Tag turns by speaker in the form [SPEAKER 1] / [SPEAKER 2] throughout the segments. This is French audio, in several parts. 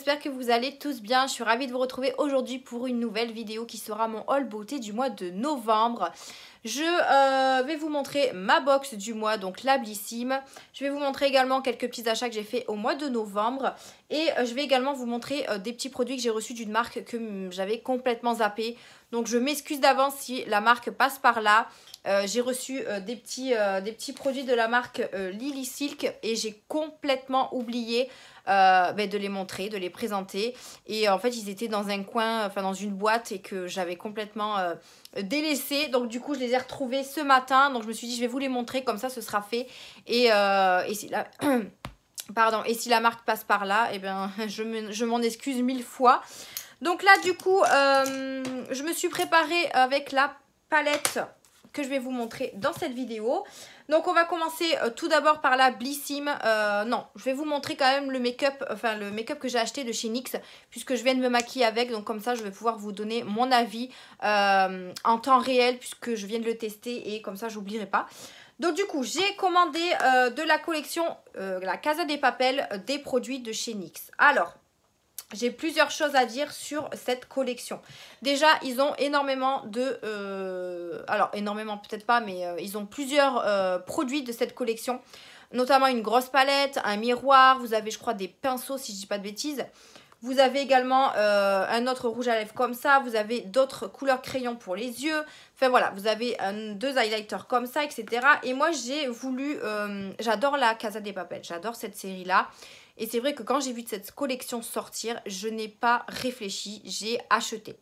[SPEAKER 1] j'espère que vous allez tous bien. Je suis ravie de vous retrouver aujourd'hui pour une nouvelle vidéo qui sera mon haul beauté du mois de novembre. Je vais vous montrer ma box du mois, donc la Blissim. Je vais vous montrer également quelques petits achats que j'ai fait au mois de novembre. Et je vais également vous montrer des petits produits que j'ai reçus d'une marque que j'avais complètement zappé. Donc je m'excuse d'avance si la marque passe par là. J'ai reçu des petits produits de la marque Lily Silk et j'ai complètement oublié de les montrer, de les présenter. Et en fait ils étaient dans un coin, enfin dans une boîte et que j'avais complètement délaissé. Donc du coup je les ai retrouvés ce matin. Donc je me suis dit je vais vous les montrer, comme ça ce sera fait. Et si la... Pardon, et si la marque passe par là, eh bien, je m'en excuse 1000 fois. Donc là, du coup, je me suis préparée avec la palette que je vais vous montrer dans cette vidéo. Donc on va commencer tout d'abord par la Blissim. Non, je vais vous montrer quand même le make-up, le make-up que j'ai acheté de chez NYX, puisque je viens de me maquiller avec. Donc comme ça, je vais pouvoir vous donner mon avis en temps réel, puisque je viens de le tester et comme ça, j'oublierai pas. Donc du coup, j'ai commandé de la collection la Casa de Papel des produits de chez NYX. Alors, j'ai plusieurs choses à dire sur cette collection. Déjà, ils ont énormément de... alors, énormément peut-être pas, mais ils ont plusieurs produits de cette collection. Notamment une grosse palette, un miroir. Vous avez, je crois, des pinceaux, si je dis pas de bêtises. Vous avez également un autre rouge à lèvres comme ça. Vous avez d'autres couleurs crayons pour les yeux. Enfin voilà, vous avez deux highlighters comme ça, etc. Et moi, j'ai voulu... j'adore la Casa de Papel. J'adore cette série-là. Et c'est vrai que quand j'ai vu cette collection sortir, je n'ai pas réfléchi. J'ai acheté.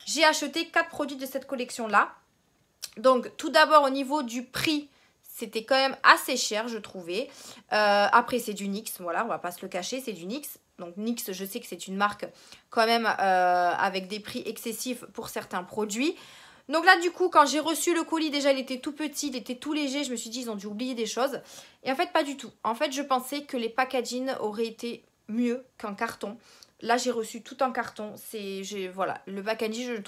[SPEAKER 1] J'ai acheté 4 produits de cette collection-là. Donc, tout d'abord, au niveau du prix... C'était quand même assez cher, je trouvais. Après, c'est du NYX, voilà, on va pas se le cacher, c'est du NYX. Donc NYX, je sais que c'est une marque quand même avec des prix excessifs pour certains produits. Donc là, du coup, quand j'ai reçu le colis, déjà, il était tout petit, il était tout léger. Je me suis dit, ils ont dû oublier des choses. Et en fait, pas du tout. En fait, je pensais que les packaging auraient été mieux qu'en carton. Là, j'ai reçu tout en carton. Voilà, le packaging,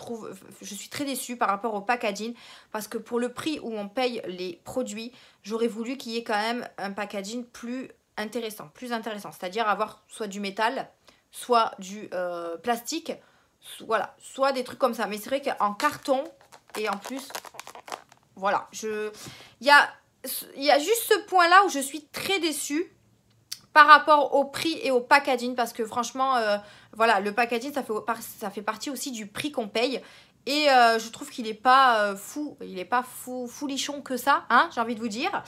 [SPEAKER 1] je suis très déçue par rapport au packaging. Parce que pour le prix où on paye les produits, j'aurais voulu qu'il y ait quand même un packaging plus intéressant. C'est-à-dire avoir soit du métal, soit du plastique, voilà, soit des trucs comme ça. Mais c'est vrai qu'en carton, et en plus, voilà, il y a juste ce point-là où je suis très déçue. Par rapport au prix et au packaging, parce que franchement, voilà, le packaging, ça fait partie aussi du prix qu'on paye. Et je trouve qu'il n'est pas foulichon que ça, hein, j'ai envie de vous dire.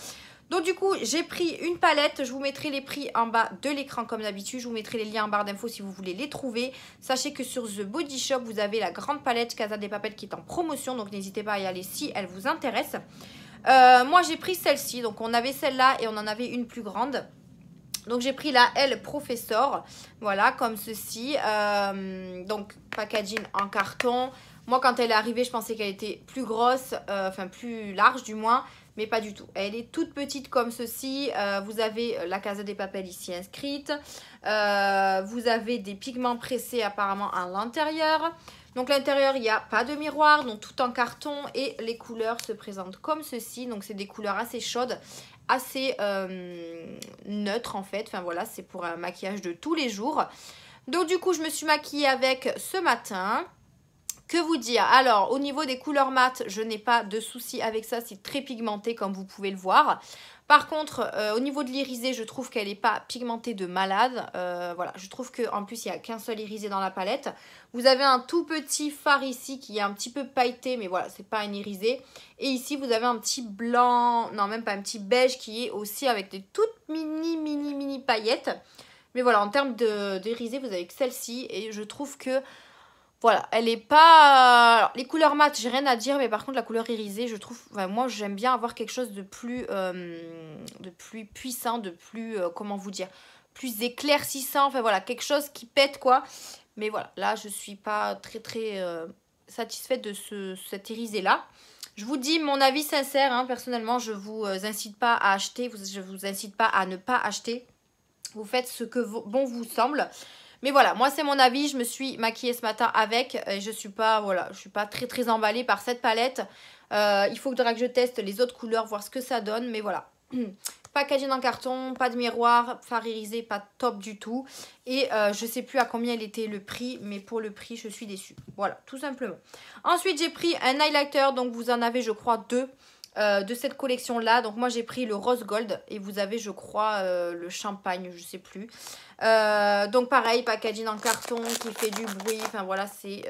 [SPEAKER 1] Donc du coup, j'ai pris une palette. Je vous mettrai les prix en bas de l'écran comme d'habitude. Je vous mettrai les liens en barre d'infos si vous voulez les trouver. Sachez que sur The Body Shop, vous avez la grande palette Casa de Papel qui est en promotion. Donc n'hésitez pas à y aller si elle vous intéresse. Moi, j'ai pris celle-ci. Donc on avait celle-là et on en avait une plus grande. Donc j'ai pris la L Professor, voilà, comme ceci. Donc packaging en carton. Moi quand elle est arrivée, je pensais qu'elle était plus grosse, enfin plus large du moins, mais pas du tout. Elle est toute petite comme ceci. Vous avez la Casa de Papel ici inscrite. Vous avez des pigments pressés apparemment à l'intérieur. Donc l'intérieur, il n'y a pas de miroir, donc tout en carton. Et les couleurs se présentent comme ceci. Donc c'est des couleurs assez chaudes, assez neutres en fait. Enfin voilà, c'est pour un maquillage de tous les jours. Donc du coup, je me suis maquillée avec ce matin. Que vous dire? Alors, au niveau des couleurs mates, je n'ai pas de souci avec ça. C'est très pigmenté comme vous pouvez le voir. Par contre, au niveau de l'irisé, je trouve qu'elle n'est pas pigmentée de malade. Voilà, je trouve qu'en plus, il n'y a qu'un seul irisé dans la palette. Vous avez un tout petit fard ici qui est un petit peu pailleté, mais voilà, c'est pas un irisé. Et ici, vous avez un petit blanc, non, même pas un petit beige qui est aussi avec des toutes mini paillettes. Mais voilà, en termes d'irisé, vous avez que celle-ci. Et je trouve que... Voilà, elle est pas... Alors, les couleurs mates, j'ai rien à dire, mais par contre, la couleur irisée, je trouve... Enfin, moi, j'aime bien avoir quelque chose de plus puissant, de plus... comment vous dire? Plus éclaircissant, enfin voilà, quelque chose qui pète, quoi. Mais voilà, là, je suis pas très satisfaite de cet irisé-là. Je vous dis mon avis sincère, hein, personnellement, je vous incite pas à acheter, je vous incite pas à ne pas acheter. Vous faites ce que bon vous semble. Mais voilà, moi c'est mon avis, je me suis maquillée ce matin avec, et je suis pas très emballée par cette palette. Il faudra que je teste les autres couleurs, voir ce que ça donne, mais voilà. Packaging en carton, pas de miroir, fard irisé, pas top du tout. Et je sais plus à combien il était le prix, mais pour le prix, je suis déçue. Voilà, tout simplement. Ensuite, j'ai pris un highlighter, donc vous en avez, je crois, deux de cette collection-là. Donc moi, j'ai pris le rose gold et vous avez, je crois, le champagne, je sais plus. Donc pareil, packaging en carton qui fait du bruit. Enfin voilà, c'est...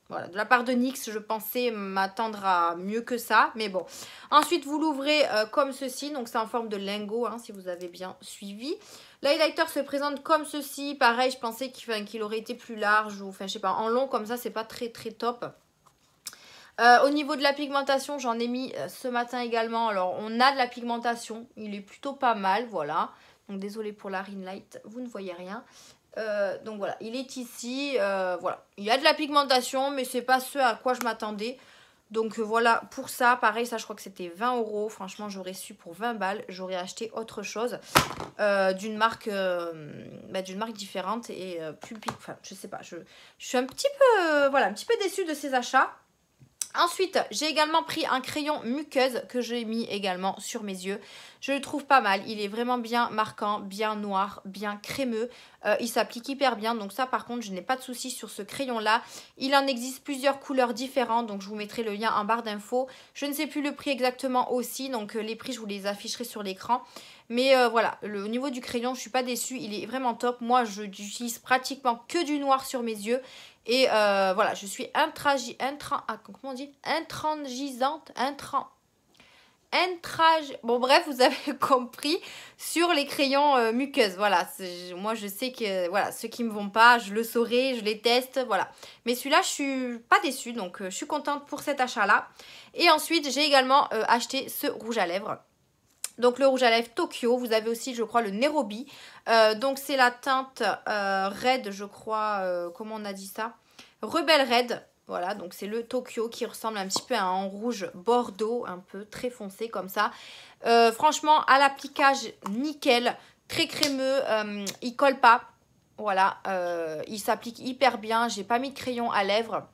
[SPEAKER 1] Voilà, de la part de NYX, je pensais m'attendre à mieux que ça, mais bon. Ensuite, vous l'ouvrez comme ceci, donc c'est en forme de lingot, hein, si vous avez bien suivi. L'highlighter se présente comme ceci, pareil, je pensais qu'il aurait été plus large, ou enfin, je sais pas, en long comme ça, c'est pas très très top. Au niveau de la pigmentation, j'en ai mis ce matin également. Alors, on a de la pigmentation, il est plutôt pas mal, voilà. Donc, désolé pour la ring light, vous ne voyez rien. Donc voilà, il est ici, voilà, il y a de la pigmentation mais c'est pas ce à quoi je m'attendais. Donc voilà, pour ça, pareil, ça je crois que c'était 20 €. Franchement, j'aurais su pour 20 balles, j'aurais acheté autre chose d'une marque différente et plus big. Enfin, je sais pas, je suis un petit peu, voilà, un petit peu déçue de ces achats. Ensuite, j'ai également pris un crayon muqueuse que j'ai mis également sur mes yeux. Je le trouve pas mal. Il est vraiment bien marquant, bien noir, bien crémeux. Il s'applique hyper bien. Donc ça, par contre, je n'ai pas de souci sur ce crayon-là. Il en existe plusieurs couleurs différentes. Donc je vous mettrai le lien en barre d'infos. Je ne sais plus le prix exactement aussi. Donc les prix, je vous les afficherai sur l'écran. Mais voilà, au niveau du crayon, je ne suis pas déçue. Il est vraiment top. Moi, je n'utilise pratiquement que du noir sur mes yeux. Et voilà, je suis intransigeante, bon bref, vous avez compris sur les crayons muqueuses. Voilà, moi je sais que voilà, ceux qui me vont pas, je le saurai, je les teste, voilà. Mais celui-là, je suis pas déçue, donc je suis contente pour cet achat-là. Et ensuite, j'ai également acheté ce rouge à lèvres. Donc le rouge à lèvres Tokyo, vous avez aussi je crois le Nairobi. Donc c'est la teinte Red, je crois, comment on a dit ça, Rebelle Red. Voilà, donc c'est le Tokyo qui ressemble un petit peu à un rouge bordeaux, un peu très foncé comme ça. Franchement, à l'appliquage, nickel, très crémeux, il colle pas. Voilà, il s'applique hyper bien. J'ai pas mis de crayon à lèvres.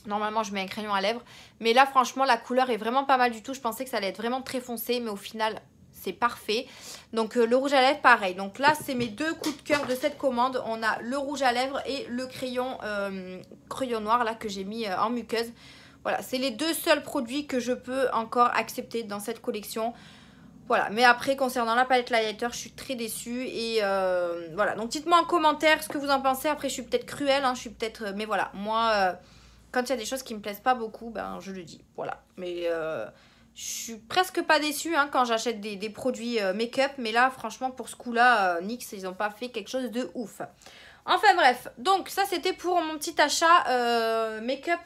[SPEAKER 1] Normalement, je mets un crayon à lèvres. Mais là, franchement, la couleur est vraiment pas mal du tout. Je pensais que ça allait être vraiment très foncé. Mais au final, c'est parfait. Donc, le rouge à lèvres, pareil. Donc là, c'est mes deux coups de cœur de cette commande. On a le rouge à lèvres et le crayon noir là que j'ai mis en muqueuse. Voilà, c'est les deux seuls produits que je peux encore accepter dans cette collection. Voilà, mais après, concernant la palette highlighter, je suis très déçue. Et voilà, donc dites-moi en commentaire ce que vous en pensez. Après, je suis peut-être cruelle, hein, je suis peut-être... mais voilà, moi... quand il y a des choses qui me plaisent pas beaucoup, ben je le dis. Voilà. Mais je suis presque pas déçue hein, quand j'achète des produits make-up. Mais là, franchement, pour ce coup-là, NYX, ils n'ont pas fait quelque chose de ouf. Enfin bref. Donc ça, c'était pour mon petit achat make-up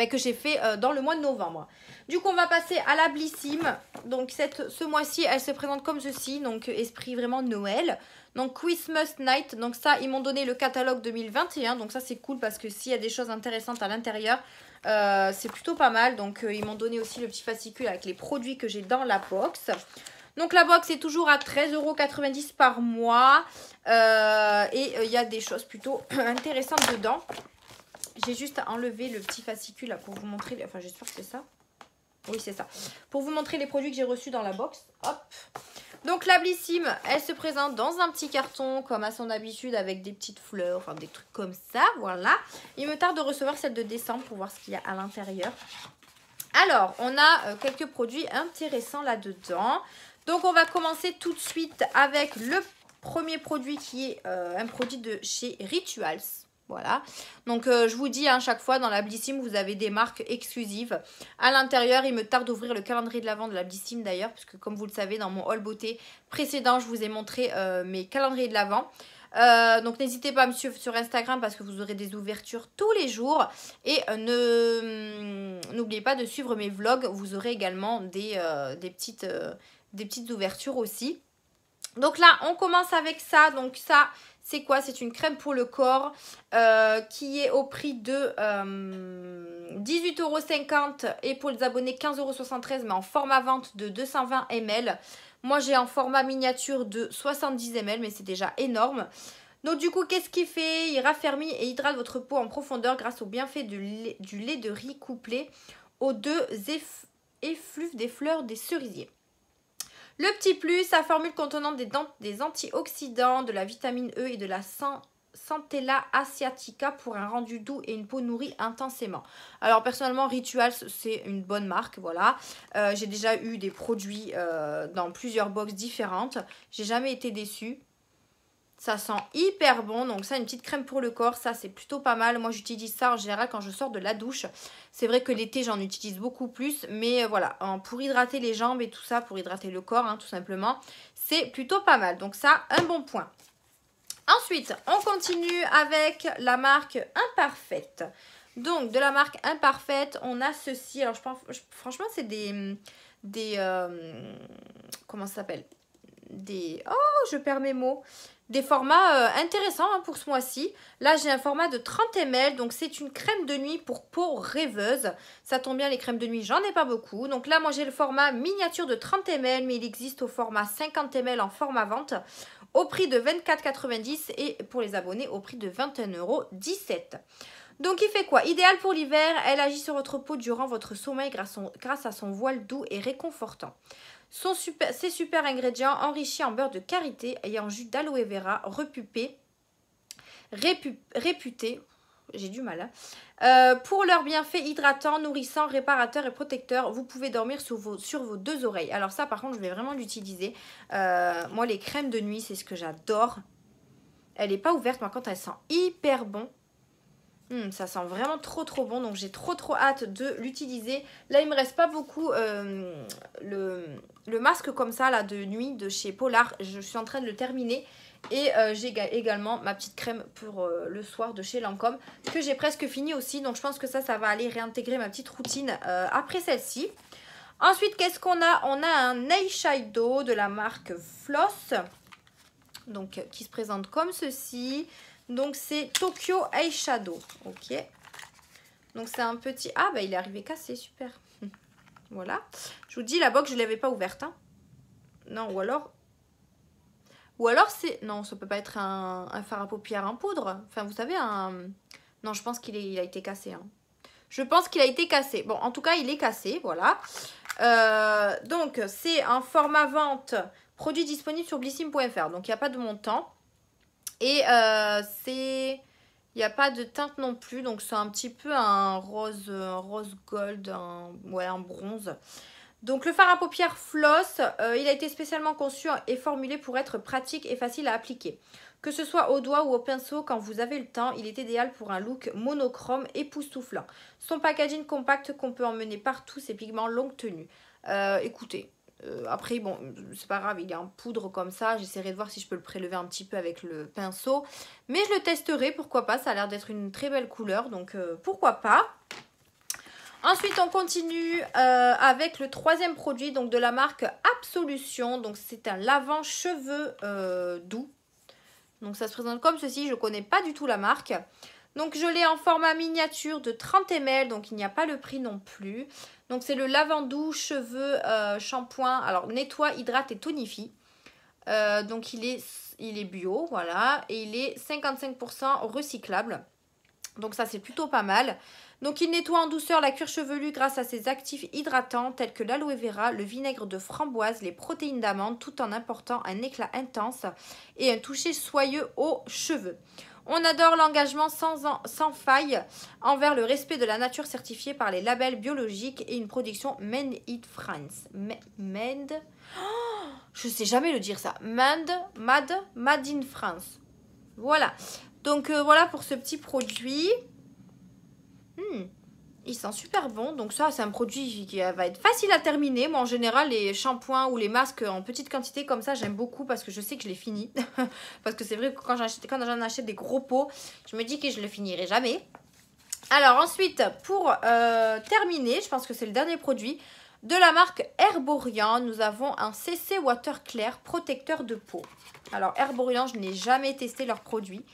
[SPEAKER 1] que j'ai fait dans le mois de novembre. Du coup, on va passer à la Blissim. Donc ce mois-ci, elle se présente comme ceci. Donc esprit vraiment Noël. Donc Christmas Night, donc ça ils m'ont donné le catalogue 2021, donc ça c'est cool parce que s'il y a des choses intéressantes à l'intérieur, c'est plutôt pas mal. Donc ils m'ont donné aussi le petit fascicule avec les produits que j'ai dans la box. Donc la box est toujours à 13,90 € par mois et il y a des choses plutôt intéressantes dedans. J'ai juste enlevé le petit fascicule là pour vous montrer, enfin j'espère que c'est ça. Oui c'est ça, pour vous montrer les produits que j'ai reçus dans la box. Hop. Donc la Blissim, elle se présente dans un petit carton comme à son habitude avec des petites fleurs, enfin des trucs comme ça, voilà. Il me tarde de recevoir celle de décembre pour voir ce qu'il y a à l'intérieur. Alors, on a quelques produits intéressants là-dedans. Donc on va commencer tout de suite avec le premier produit qui est un produit de chez Rituals. Voilà, donc je vous dis, hein, chaque fois dans la Blissim, vous avez des marques exclusives. À l'intérieur, il me tarde d'ouvrir le calendrier de l'Avent de la Blissim d'ailleurs, parce que comme vous le savez, dans mon haul beauté précédent, je vous ai montré mes calendriers de l'Avent. Donc n'hésitez pas à me suivre sur Instagram parce que vous aurez des ouvertures tous les jours. Et n'oubliez pas de suivre mes vlogs, vous aurez également des petites ouvertures aussi. Donc là, on commence avec ça. Donc ça, c'est quoi? C'est une crème pour le corps qui est au prix de 18,50 € et pour les abonnés 15,73 € mais en format vente de 220 ml. Moi, j'ai en format miniature de 70 ml mais c'est déjà énorme. Donc du coup, qu'est-ce qu'il fait? Il raffermit et hydrate votre peau en profondeur grâce au bienfait du lait de riz couplé aux deux effluves des fleurs des cerisiers. Le petit plus, sa formule contenant des antioxydants, de la vitamine E et de la Centella asiatica pour un rendu doux et une peau nourrie intensément. Alors personnellement, Rituals, c'est une bonne marque, voilà. J'ai déjà eu des produits dans plusieurs box différentes. J'ai jamais été déçue. Ça sent hyper bon, donc ça, une petite crème pour le corps, ça c'est plutôt pas mal. Moi j'utilise ça en général quand je sors de la douche. C'est vrai que l'été j'en utilise beaucoup plus, mais voilà, pour hydrater les jambes et tout ça, pour hydrater le corps, hein, tout simplement, c'est plutôt pas mal. Donc ça, un bon point. Ensuite, on continue avec la marque Imparfaite. Donc de la marque Imparfaite, on a ceci. Alors je pense, franchement c'est comment ça s'appelle? Oh, je perds mes mots. Des formats intéressants hein, pour ce mois-ci. Là, j'ai un format de 30 ml. Donc, c'est une crème de nuit pour peau rêveuse. Ça tombe bien, les crèmes de nuit, j'en ai pas beaucoup. Donc là, moi, j'ai le format miniature de 30 ml. Mais il existe au format 50 ml en format vente. Au prix de 24,90 € et pour les abonnés, au prix de 21,17 €. Donc, il fait quoi? Idéal pour l'hiver. Elle agit sur votre peau durant votre sommeil grâce à son voile doux et réconfortant. Ces super ingrédients enrichis en beurre de karité et en jus d'aloe vera réputé, j'ai du mal, hein, pour leurs bienfaits hydratants, nourrissants, réparateurs et protecteurs. Vous pouvez dormir sur vos deux oreilles. Alors ça, par contre, je vais vraiment l'utiliser. Moi, les crèmes de nuit, c'est ce que j'adore. Elle n'est pas ouverte, par contre, elle sent hyper bon. Ça sent vraiment trop bon, donc j'ai trop hâte de l'utiliser. Là, il me reste pas beaucoup le masque comme ça là de nuit de chez Polar. Je suis en train de le terminer et j'ai également ma petite crème pour le soir de chez Lancôme que j'ai presque fini aussi. Donc je pense que ça va aller réintégrer ma petite routine après celle-ci. Ensuite, qu'est-ce qu'on a? On a un eyeshadow de la marque Floss, donc qui se présente comme ceci. Donc, c'est Tokyo Eyeshadow. Ok. Donc, c'est un petit... Ah, bah, il est arrivé cassé. Super. Voilà. Je vous dis, la box, je ne l'avais pas ouverte. Hein. Non, ou alors... c'est... Non, ça peut pas être un fard à paupières en poudre. Enfin, vous savez, un... Non, je pense qu'il a été cassé. Hein. Je pense qu'il a été cassé. Bon, en tout cas, il est cassé. Voilà. Donc, c'est un format vente. Produit disponible sur blissim.fr. Donc, il n'y a pas de montant. Et il n'y a pas de teinte non plus, donc c'est un petit peu un rose gold, un bronze. Donc le fard à paupières Floss, il a été spécialement conçu et formulé pour être pratique et facile à appliquer. Que ce soit au doigt ou au pinceau, quand vous avez le temps, il est idéal pour un look monochrome époustouflant. Son packaging compact qu'on peut emmener partout, ses pigments longue tenue. Écoutez... après, bon, c'est pas grave, il est en poudre comme ça. J'essaierai de voir si je peux le prélever un petit peu avec le pinceau. Mais je le testerai, pourquoi pas. Ça a l'air d'être une très belle couleur, donc pourquoi pas. Ensuite, on continue avec le troisième produit, donc de la marque Absolution. Donc, c'est un lavant cheveux doux. Donc, ça se présente comme ceci. Je connais pas du tout la marque. Donc, je l'ai en format miniature de 30 ml. Donc, il n'y a pas le prix non plus. Donc, c'est le lavant doux, cheveux, shampoing. Alors, nettoie, hydrate et tonifie. Donc, il est bio, voilà. Et il est 55% recyclable. Donc, ça, c'est plutôt pas mal. Donc, il nettoie en douceur la cuir chevelue grâce à ses actifs hydratants tels que l'aloe vera, le vinaigre de framboise, les protéines d'amande, tout en apportant un éclat intense et un toucher soyeux aux cheveux. On adore l'engagement sans faille envers le respect de la nature certifié par les labels biologiques et une production Made in France. Je sais jamais le dire ça. Made in France. Voilà. Donc voilà pour ce petit produit. Il sent super bon. Donc ça, c'est un produit qui va être facile à terminer. Moi, en général, les shampoings ou les masques en petite quantité comme ça, j'aime beaucoup parce que je sais que je les finis. Parce que c'est vrai que quand j'en achète des gros pots, je me dis que je ne le finirai jamais. Alors ensuite, pour terminer, je pense que c'est le dernier produit de la marque Herborian. Nous avons un CC Water Clair protecteur de peau. Alors Herborian, je n'ai jamais testé leurs produits.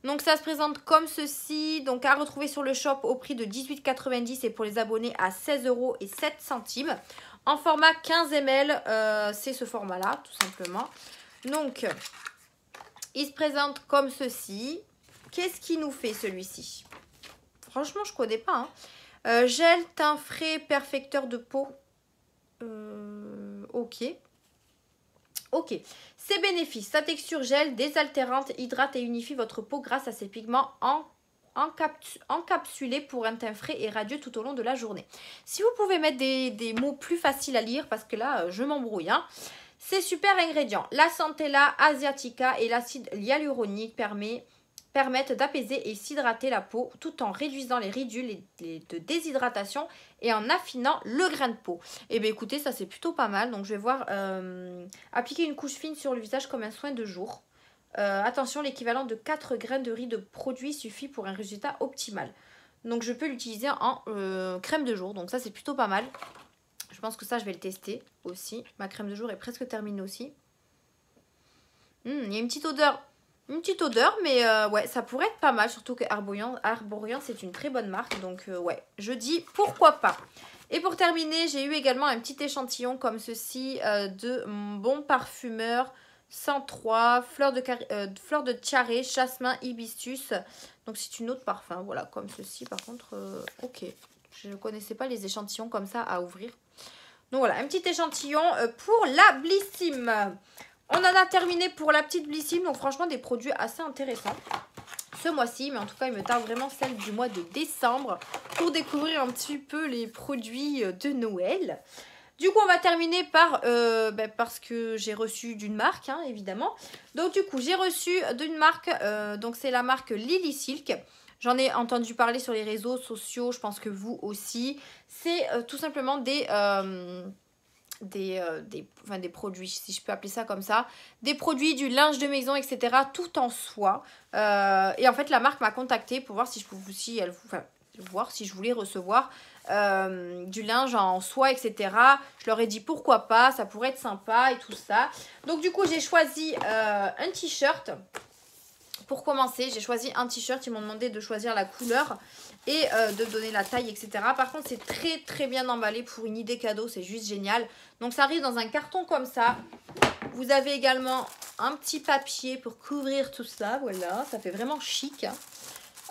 [SPEAKER 1] Donc ça se présente comme ceci, donc à retrouver sur le shop au prix de 18,90 € et pour les abonnés à 16,07 €. En format 15 ml, c'est ce format-là, tout simplement. Donc, il se présente comme ceci. Qu'est-ce qu'il nous fait celui-ci? Franchement, je ne connais pas. Hein. Gel, teint frais, perfecteur de peau. Ok. Ok. Ses bénéfices. Sa texture gèle, désaltérante, hydrate et unifie votre peau grâce à ses pigments encapsulés pour un teint frais et radieux tout au long de la journée. Si vous pouvez mettre des mots plus faciles à lire, parce que là, je m'embrouille, hein. Ces super ingrédients, la Centella asiatica et l'acide hyaluronique permettent d'apaiser et s'hydrater la peau tout en réduisant les ridules de déshydratation et en affinant le grain de peau. Et bien écoutez, ça c'est plutôt pas mal. Donc je vais voir appliquer une couche fine sur le visage comme un soin de jour. Attention, l'équivalent de 4 grains de riz de produit suffit pour un résultat optimal. Donc je peux l'utiliser en crème de jour. Donc ça c'est plutôt pas mal. Je pense que ça je vais le tester aussi. Ma crème de jour est presque terminée aussi. Il y a une petite odeur. Une petite odeur, mais ouais, ça pourrait être pas mal. Surtout que Arborian, c'est une très bonne marque. Donc ouais, je dis pourquoi pas. Et pour terminer, j'ai eu également un petit échantillon comme ceci de mon bon parfumeur 103, fleur de tiare, jasmin, hibiscus. Donc c'est une autre parfum, voilà, comme ceci. Par contre, ok, je ne connaissais pas les échantillons comme ça à ouvrir. Donc voilà, un petit échantillon pour la Blissim. On en a terminé pour la petite Blissim. Donc franchement, des produits assez intéressants ce mois-ci. Mais en tout cas, il me tarde vraiment celle du mois de décembre pour découvrir un petit peu les produits de Noël. Du coup, on va terminer par, parce que j'ai reçu d'une marque, hein, évidemment. Donc du coup, j'ai reçu d'une marque, donc c'est la marque Lily Silk. J'en ai entendu parler sur les réseaux sociaux, je pense que vous aussi. C'est tout simplement des produits, si je peux appeler ça comme ça. Des produits, du linge de maison, etc. Tout en soie. Et en fait, la marque m'a contactée pour voir si je voulais recevoir du linge en soie, etc. Je leur ai dit pourquoi pas, ça pourrait être sympa et tout ça. Donc du coup, j'ai choisi un t-shirt. Pour commencer, j'ai choisi un t-shirt. Ils m'ont demandé de choisir la couleur et de donner la taille, etc. Par contre, c'est très très bien emballé pour une idée cadeau. C'est juste génial. Donc, ça arrive dans un carton comme ça. Vous avez également un petit papier pour couvrir tout ça. Voilà, ça fait vraiment chic. Hein.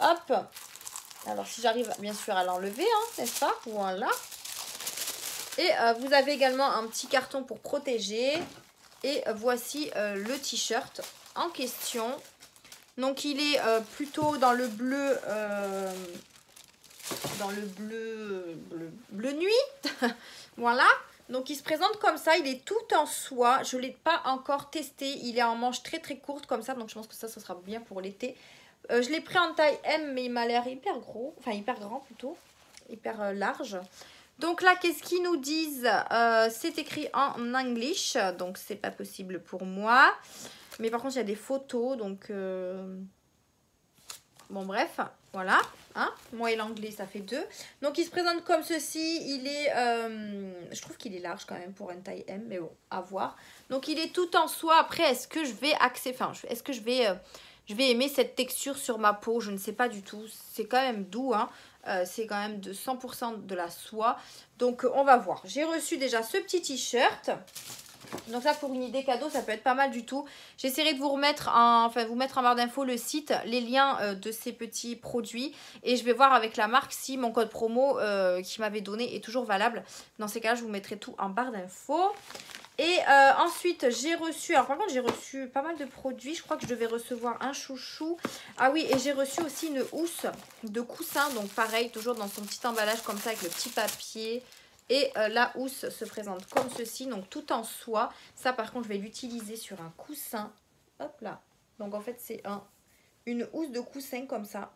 [SPEAKER 1] Hop. Alors, si j'arrive bien sûr à l'enlever, hein, n'est-ce pas? Voilà. Et vous avez également un petit carton pour protéger. Et voici le t-shirt en question. Donc il est plutôt dans le bleu, bleu nuit. Voilà. Donc il se présente comme ça, il est tout en soie. Je ne l'ai pas encore testé. Il est en manche très très courte comme ça. Donc je pense que ça sera bien pour l'été. Je l'ai pris en taille M, mais il m'a l'air hyper gros. Enfin hyper grand plutôt. Hyper large. Donc là, qu'est-ce qu'ils nous disent? C'est écrit en English. Donc c'est pas possible pour moi. Mais par contre, il y a des photos, donc... Bon, bref, voilà. Hein, moi et l'anglais, ça fait 2. Donc, il se présente comme ceci. Il est... je trouve qu'il est large quand même pour une taille M, mais bon, à voir. Donc, il est tout en soie. Après, est-ce que je vais est-ce que je vais aimer cette texture sur ma peau? Je ne sais pas du tout. C'est quand même doux, hein. C'est quand même de 100% de la soie. Donc, on va voir. J'ai reçu déjà ce petit t-shirt. Donc ça, pour une idée cadeau, ça peut être pas mal du tout. J'essaierai de vous mettre en barre d'infos le site, les liens de ces petits produits. Et je vais voir avec la marque si mon code promo qui m'avait donné est toujours valable. Dans ces cas-là, je vous mettrai tout en barre d'infos. Et ensuite, j'ai reçu... Alors par contre, j'ai reçu pas mal de produits. Je crois que je devais recevoir un chouchou. Ah oui, et j'ai reçu aussi une housse de coussin. Donc pareil, toujours dans son petit emballage comme ça avec le petit papier. Et la housse se présente comme ceci, donc tout en soie. Ça, par contre, je vais l'utiliser sur un coussin. Hop là. Donc, en fait, c'est une housse de coussin comme ça.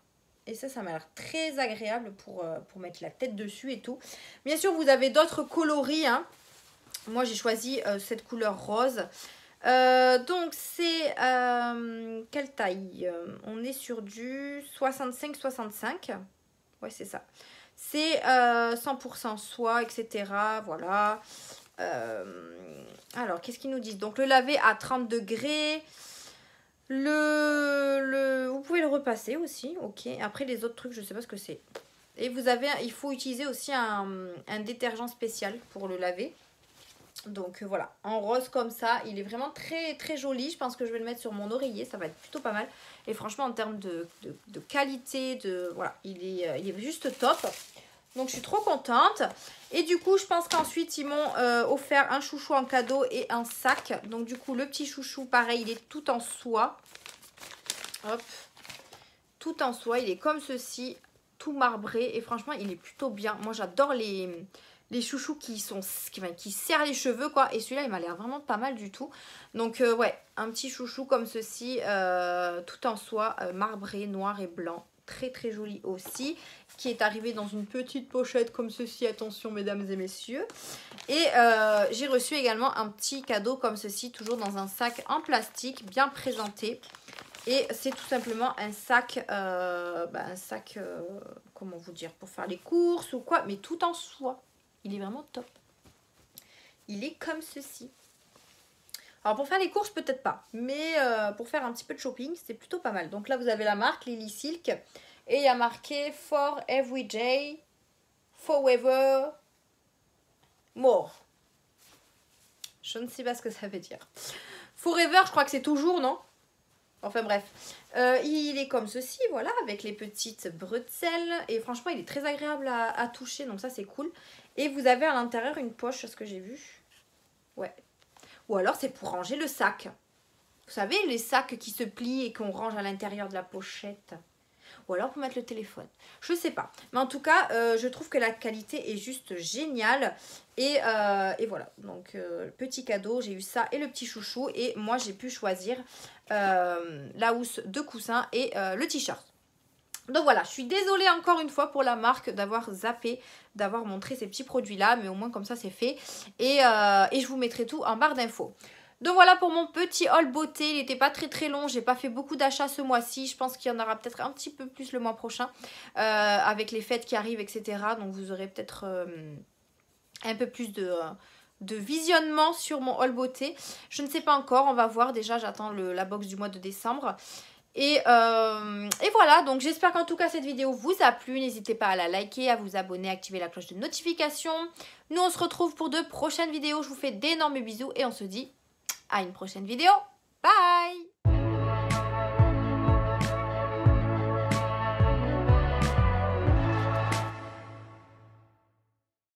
[SPEAKER 1] Et ça m'a l'air très agréable pour mettre la tête dessus et tout. Bien sûr, vous avez d'autres coloris. Hein. Moi, j'ai choisi cette couleur rose. Donc, c'est... quelle taille? On est sur du 65-65. Ouais, c'est ça. C'est 100% soie, etc. Voilà. Alors, qu'est-ce qu'ils nous disent? Donc, le laver à 30 degrés. Vous pouvez le repasser aussi. Ok. Après, les autres trucs, je ne sais pas ce que c'est. Et il faut utiliser aussi un détergent spécial pour le laver. Donc voilà, en rose comme ça, il est vraiment très très joli. Je pense que je vais le mettre sur mon oreiller, ça va être plutôt pas mal. Et franchement, en termes de qualité, voilà, il est juste top. Donc je suis trop contente. Et du coup je pense qu'ensuite ils m'ont offert un chouchou en cadeau et un sac. Donc du coup le petit chouchou pareil, il est tout en soie. Hop. Tout en soie, il est comme ceci, tout marbré. Et franchement il est plutôt bien. Moi j'adore les chouchous qui serrent les cheveux quoi. Et celui-là il m'a l'air vraiment pas mal du tout. Donc ouais, un petit chouchou comme ceci, tout en soie, marbré, noir et blanc. Très très joli aussi, qui est arrivé dans une petite pochette comme ceci, attention mesdames et messieurs. Et j'ai reçu également un petit cadeau comme ceci, toujours dans un sac en plastique, bien présenté. Et c'est tout simplement un sac, comment vous dire, pour faire les courses ou quoi, mais tout en soie. Il est vraiment top. Il est comme ceci. Alors pour faire les courses peut-être pas, mais pour faire un petit peu de shopping c'est plutôt pas mal. Donc là vous avez la marque Lily Silk et il y a marqué For Everyday, Forever, More. Je ne sais pas ce que ça veut dire. Forever je crois que c'est toujours, non? Enfin bref, il est comme ceci, voilà, avec les petites bretelles. Et franchement il est très agréable à toucher, donc ça c'est cool. Et vous avez à l'intérieur une poche, ce que j'ai vu. Ouais. Ou alors c'est pour ranger le sac. Vous savez, les sacs qui se plient et qu'on range à l'intérieur de la pochette. Ou alors pour mettre le téléphone. Je sais pas. Mais en tout cas, je trouve que la qualité est juste géniale. Et voilà. Donc, petit cadeau, j'ai eu ça et le petit chouchou. Et moi, j'ai pu choisir la housse de coussin et le t-shirt. Donc voilà, je suis désolée encore une fois pour la marque d'avoir zappé, d'avoir montré ces petits produits-là. Mais au moins comme ça, c'est fait. Et je vous mettrai tout en barre d'infos. Donc voilà pour mon petit haul beauté, il n'était pas très très long, j'ai pas fait beaucoup d'achats ce mois-ci, je pense qu'il y en aura peut-être un petit peu plus le mois prochain avec les fêtes qui arrivent etc. Donc vous aurez peut-être un peu plus de visionnement sur mon haul beauté. Je ne sais pas encore, on va voir, déjà j'attends la box du mois de décembre. Et voilà, donc j'espère qu'en tout cas cette vidéo vous a plu. N'hésitez pas à la liker, à vous abonner, à activer la cloche de notification. Nous on se retrouve pour de prochaines vidéos, je vous fais d'énormes bisous et on se dit à une prochaine vidéo. Bye!